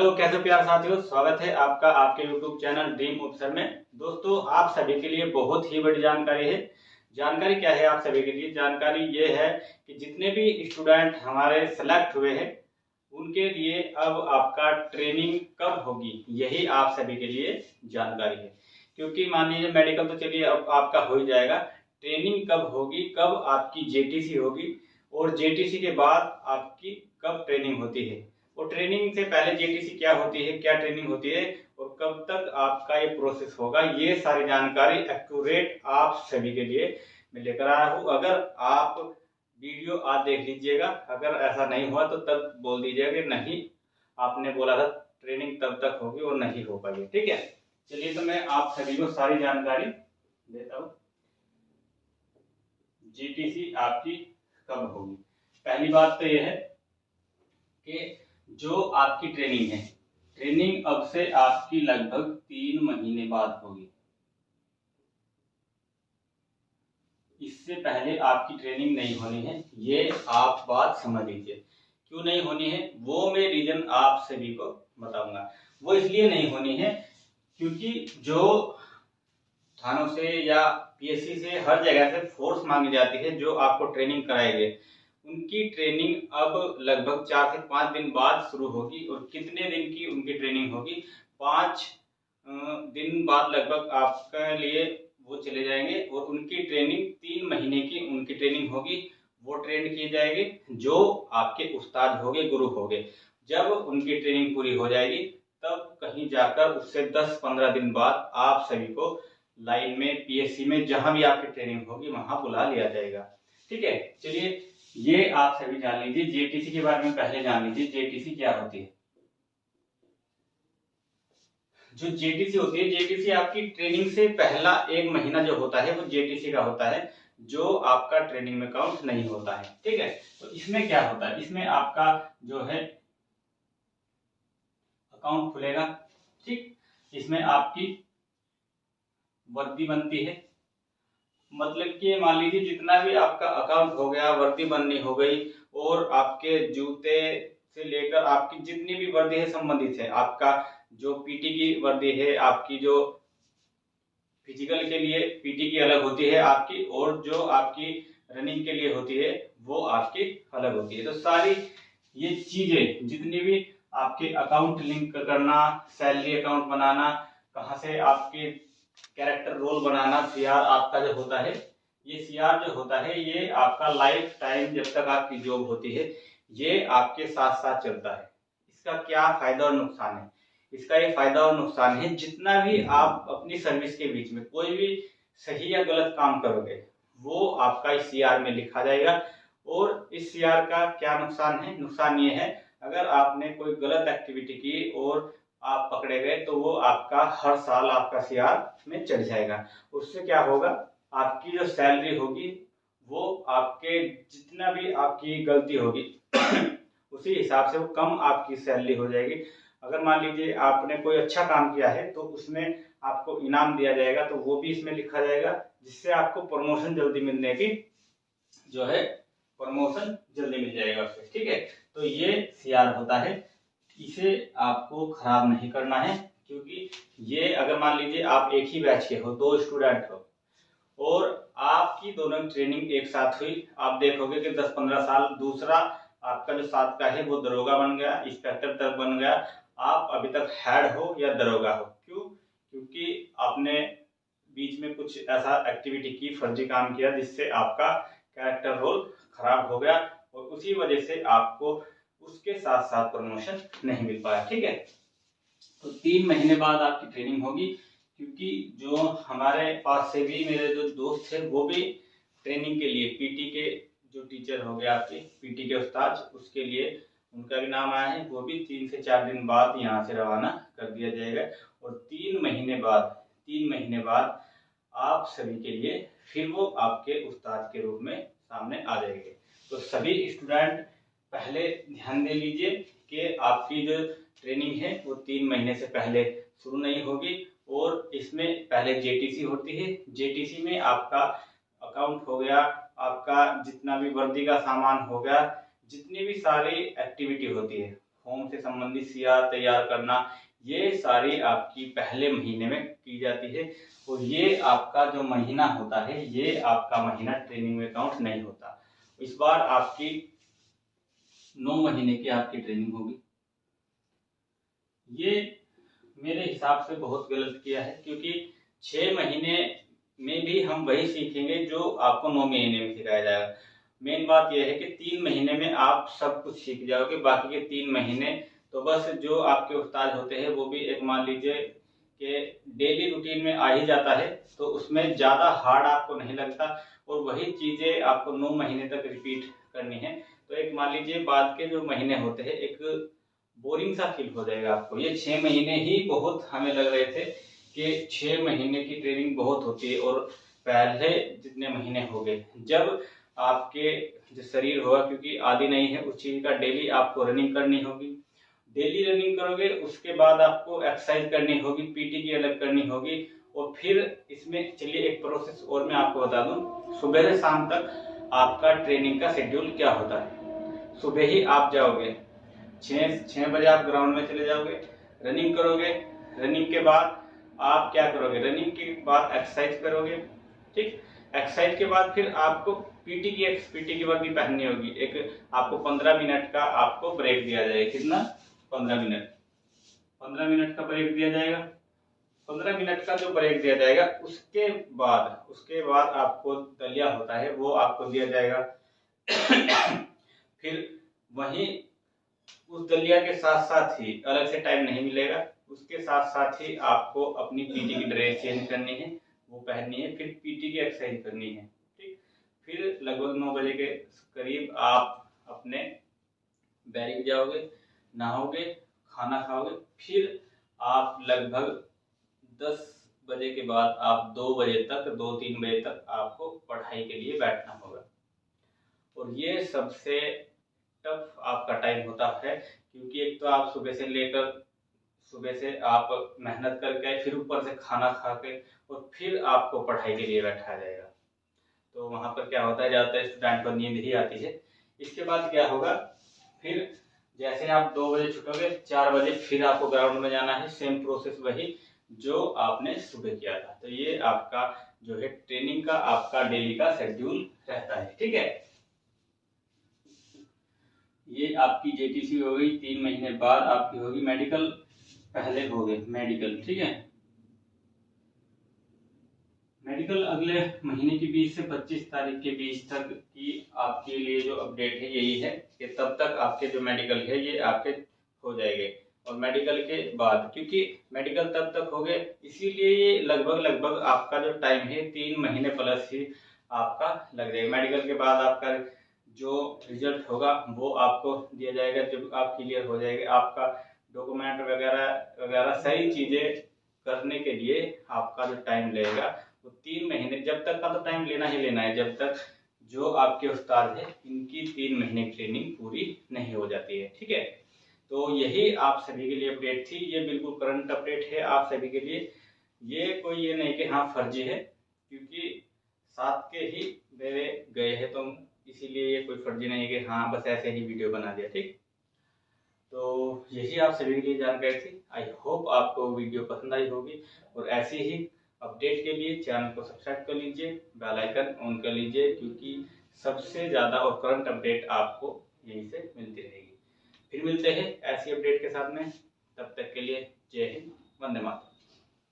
Hello, कैसे हो प्यारे साथियों। स्वागत है आपका आपके यूट्यूब चैनल ड्रीम ऑफिसर में। दोस्तों, आप सभी के लिए बहुत ही बड़ी जानकारी है। जानकारी क्या है आप सभी के लिए? जानकारी ये है कि जितने भी स्टूडेंट हमारे सेलेक्ट हुए हैं उनके लिए अब आपका ट्रेनिंग कब होगी, यही आप सभी के लिए जानकारी है। क्योंकि मान लीजिए मेडिकल तो चलिए अब आपका हो ही जाएगा, ट्रेनिंग कब होगी, कब आपकी जेटीसी होगी और जेटीसी के बाद आपकी कब ट्रेनिंग होती है, और ट्रेनिंग से पहले जेटीसी क्या होती है, क्या ट्रेनिंग होती है और कब तक आपका ये प्रोसेस होगा, ये सारी जानकारी एक्यूरेट आप सभी के लिए मैं लेकर आया हूँ। अगर आप वीडियो आज देख लीजिएगा, अगर ऐसा नहीं हुआ तो तब बोल दीजिएगा कि नहीं आपने बोला था ट्रेनिंग तब तक होगी और नहीं हो पाएगी। ठीक है, चलिए तो मैं आप सभी को सारी जानकारी देता हूँ। जीटीसी आपकी कब होगी? पहली बात तो यह है कि जो आपकी ट्रेनिंग है, ट्रेनिंग अब से आपकी लगभग 3 महीने बाद होगी। इससे पहले आपकी ट्रेनिंग नहीं होनी है, ये आप बात समझ लीजिए। क्यों नहीं होनी है वो मैं रीजन आप सभी को बताऊंगा। वो इसलिए नहीं होनी है क्योंकि जो थानों से या पीएससी से हर जगह से फोर्स मांगी जाती है जो आपको ट्रेनिंग कराएंगे, उनकी ट्रेनिंग अब लगभग 4 से 5 दिन बाद शुरू होगी। और कितने दिन की उनकी ट्रेनिंग होगी? 5 दिन बाद लगभग आपके लिए वो चले जाएंगे और उनकी ट्रेनिंग 3 महीने की उनकी ट्रेनिंग होगी। वो ट्रेन की जाएगी जो आपके उस्ताद होंगे, गुरु होंगे। जब उनकी ट्रेनिंग पूरी हो जाएगी तब कहीं जाकर उससे 10-15 दिन बाद आप सभी को लाइन में, पीएससी में, जहां भी आपकी ट्रेनिंग होगी वहां बुला लिया जाएगा। ठीक है, चलिए ये आप सभी जान लीजिए। जेटीसी के बारे में पहले जान लीजिए, जेटीसी क्या होती है। जो जेटीसी होती है, जेटीसी आपकी ट्रेनिंग से पहला 1 महीना जो होता है वो जेटीसी का होता है, जो आपका ट्रेनिंग में काउंट नहीं होता है। ठीक है, तो इसमें क्या होता है, इसमें आपका जो है अकाउंट खुलेगा। ठीक, इसमें आपकी वर्दी बनती है। मतलब कि मान लीजिए जितना भी आपका अकाउंट हो गया, वर्दी बननी हो गई, और आपके जूते से लेकर आपकी जितनी भी वर्दी है संबंधित है। आपका जो पीटी की वर्दी है, आपकी जो फिजिकल के लिए पीटी की अलग होती है आपकी, और जो आपकी रनिंग के लिए होती है वो आपकी अलग होती है। तो सारी ये चीजें जितनी भी आपके अकाउंट लिंक करना, सैलरी अकाउंट बनाना, कहाँ से आपके कैरेक्टर रोल बनाना, सीआर आपका जो होता है, ये सीआर जो होता है ये आपका लाइफ टाइम जब तक आपकी जॉब होती है ये आपके साथ साथ चलता है। इसका क्या फायदा और नुकसान है? इसका ये फायदा और नुकसान है, जितना भी आप अपनी सर्विस के बीच में कोई भी सही या गलत काम करोगे वो आपका इस सीआर में लिखा जाएगा। और इस सीआर का क्या नुकसान है? नुकसान ये है अगर आपने कोई गलत एक्टिविटी की और आप पकड़े गए तो वो आपका हर साल आपका सीआर में चढ़ जाएगा। उससे क्या होगा, आपकी जो सैलरी होगी वो आपके जितना भी आपकी गलती होगी उसी हिसाब से वो कम आपकी सैलरी हो जाएगी। अगर मान लीजिए आपने कोई अच्छा काम किया है तो उसमें आपको इनाम दिया जाएगा, तो वो भी इसमें लिखा जाएगा, जिससे आपको प्रमोशन जल्दी मिलने की जो है प्रमोशन जल्दी मिल जाएगा उससे। ठीक है, तो ये सीआर होता है, इसे आपको खराब नहीं करना है। क्योंकि ये अगर मान लीजिए आप एक ही बैच के हो, 2 स्टूडेंट हो और आपकी दोनों ट्रेनिंग एक साथ हुई, आप देखोगे कि 10-15 साल दूसरा आपका जो साथ का है वो दरोगा बन गया, इंस्पेक्टर तक बन गया, आप अभी तक हेड हो या दरोगा हो। क्यों? क्योंकि आपने बीच में कुछ ऐसा एक्टिविटी की, फर्जी काम किया, जिससे आपका कैरेक्टर रोल खराब हो गया और उसी वजह से आपको उसके साथ साथ प्रमोशन नहीं मिल पाया। ठीक है, तो 3 महीने बाद आपकी ट्रेनिंग होगी। क्योंकि जो हमारे पास से भी मेरे जो दोस्त थे वो भी ट्रेनिंग के लिए पीटी के जो टीचर हो गए आपके पीटी के उस्ताद, उसके लिए उनका भी नाम आया है। वो भी 3 से 4 दिन बाद यहाँ से रवाना कर दिया जाएगा और 3 महीने बाद आप सभी के लिए फिर वो आपके उस्ताद के रूप में सामने आ जाएंगे। तो सभी स्टूडेंट पहले ध्यान दे लीजिए कि आपकी जो ट्रेनिंग है वो 3 महीने से पहले शुरू नहीं होगी। और इसमें पहले जेटीसी होती है, जेटीसी में आपका अकाउंट हो गया, आपका जितना भी वर्दी का सामान हो गया, जितनी भी सारी एक्टिविटी होती है, फॉर्म से संबंधित सीआर तैयार करना, ये सारी आपकी पहले महीने में की जाती है। और ये आपका जो महीना होता है ये आपका महीना ट्रेनिंग में काउंट नहीं होता। इस बार आपकी 9 महीने की आपकी ट्रेनिंग होगी। ये मेरे हिसाब से बहुत गलत किया है, क्योंकि 6 महीने में भी हम वही सीखेंगे जो आपको 9 महीने में सिखाया जाएगा। मेन बात यह है कि 3 महीने में आप सब कुछ सीख जाओगे, बाकी के 3 महीने तो बस जो आपके उस्ताद होते हैं वो भी एक मान लीजिए कि डेली रूटीन में आ ही जाता है, तो उसमें ज़्यादा हार्ड आपको नहीं लगता और वही चीज़ें आपको 9 महीने तक रिपीट करनी है। तो एक मान लीजिए बाद के जो महीने होते हैं एक बोरिंग सा फील हो जाएगा आपको। ये 6 महीने ही बहुत हमें लग रहे थे कि 6 महीने की ट्रेनिंग बहुत होती है और पहले जितने महीने हो गए, जब आपके जो शरीर होगा, क्योंकि आदि नहीं है उस चीज़ का, डेली आपको रनिंग करनी होगी। डेली रनिंग करोगे उसके बाद आपको एक्सरसाइज करनी होगी, पीटी की अलग करनी होगी। और फिर इसमें चलिए एक प्रोसेस और मैं आपको बता दूं, सुबह से शाम तक आपका ट्रेनिंग का शेड्यूल क्या होता है। सुबह ही आप जाओगे 6 बजे आप ग्राउंड में चले जाओगे, रनिंग करोगे। रनिंग के बाद आप क्या करोगे, रनिंग के बाद एक्सरसाइज करोगे, ठीक। एक्सरसाइज के बाद फिर आपको पीटी की वर्दी पहननी होगी। एक आपको 15 मिनट का आपको ब्रेक दिया जाएगा। कितना? 15 मिनट। 15 मिनट का ब्रेक दिया जाएगा। 15 मिनट का जो ब्रेक दिया जाएगा उसके बाद आपको दलिया होता है वो आपको दिया जाएगा। फिर वहीं उस दलिया के साथ साथ ही अलग से टाइम नहीं मिलेगा, उसके साथ साथ ही आपको अपनी पीटी की ड्रेस चेंज करनी है, वो पहननी है, फिर पीटी की एक्सरसाइज करनी है, ठीक। फिर लगभग 9 बजे के करीब आप अपने बैरिक जाओगे, नहाओगे, खाना खाओगे। फिर आप लगभग 10 बजे के बाद आप 2-3 बजे तक आपको पढ़ाई के लिए बैठना होगा। और ये सबसे टफ आपका टाइम होता है, क्योंकि एक तो आप सुबह से आप मेहनत करके आए, फिर ऊपर से खाना खा के और फिर आपको पढ़ाई के लिए बैठाया जाएगा। तो वहाँ पर क्या होता है, ज़्यादातर स्टूडेंट को नींद ही आती है। इसके बाद क्या होगा, फिर जैसे आप 2 बजे छूटोगे 4 बजे फिर आपको ग्राउंड में जाना है। सेम प्रोसेस वही जो आपने सुबह किया था। तो ये आपका जो है ट्रेनिंग का आपका डेली का शेड्यूल रहता है, ठीक है। ये आपकी जेटीसी हो गई। 3 महीने बाद आपकी होगी मेडिकल। पहले हो गए मेडिकल, ठीक है। मेडिकल अगले महीने की 20 से 25 तारीख के बीच तक की आपके लिए जो अपडेट है यही है कि तब तक आपके जो मेडिकल है ये आपके हो जाएंगे। और मेडिकल के बाद, क्योंकि मेडिकल तब तक हो गए, इसीलिए ये लगभग आपका जो टाइम है 3 महीने प्लस ही आपका लग जाएगा। मेडिकल के बाद आपका जो रिजल्ट होगा वो आपको दिया जाएगा। जब आप क्लियर हो जाएंगे, आपका डॉक्यूमेंट वगैरह सारी चीजें करने के लिए आपका जो टाइम लगेगा वो 3 महीने, जब तक का तो टाइम लेना ही लेना है, जब तक जो आपके उस्ताद है इनकी 3 महीने की ट्रेनिंग पूरी नहीं हो जाती है, ठीक है। तो यही आप सभी के लिए अपडेट थी। ये बिल्कुल करंट अपडेट है आप सभी के लिए। ये कोई ये नहीं कि हाँ फर्जी है, क्योंकि साथ के ही मेरे गए हैं, तो इसीलिए ये कोई फर्जी नहीं है कि हाँ बस ऐसे ही वीडियो बना दिया, ठीक। तो यही आप सभी के लिए जानकारी थी। आई होप आपको वीडियो पसंद आई होगी। और ऐसे ही अपडेट के लिए चैनल को सब्सक्राइब कर लीजिए, बेल आइकन ऑन कर लीजिए, क्योंकि सबसे ज़्यादा और करंट अपडेट आपको यहीं से मिलती रहेगी। फिर मिलते हैं ऐसी अपडेट के साथ में, तब तक के लिए जय हिंद, वंदे मातरम।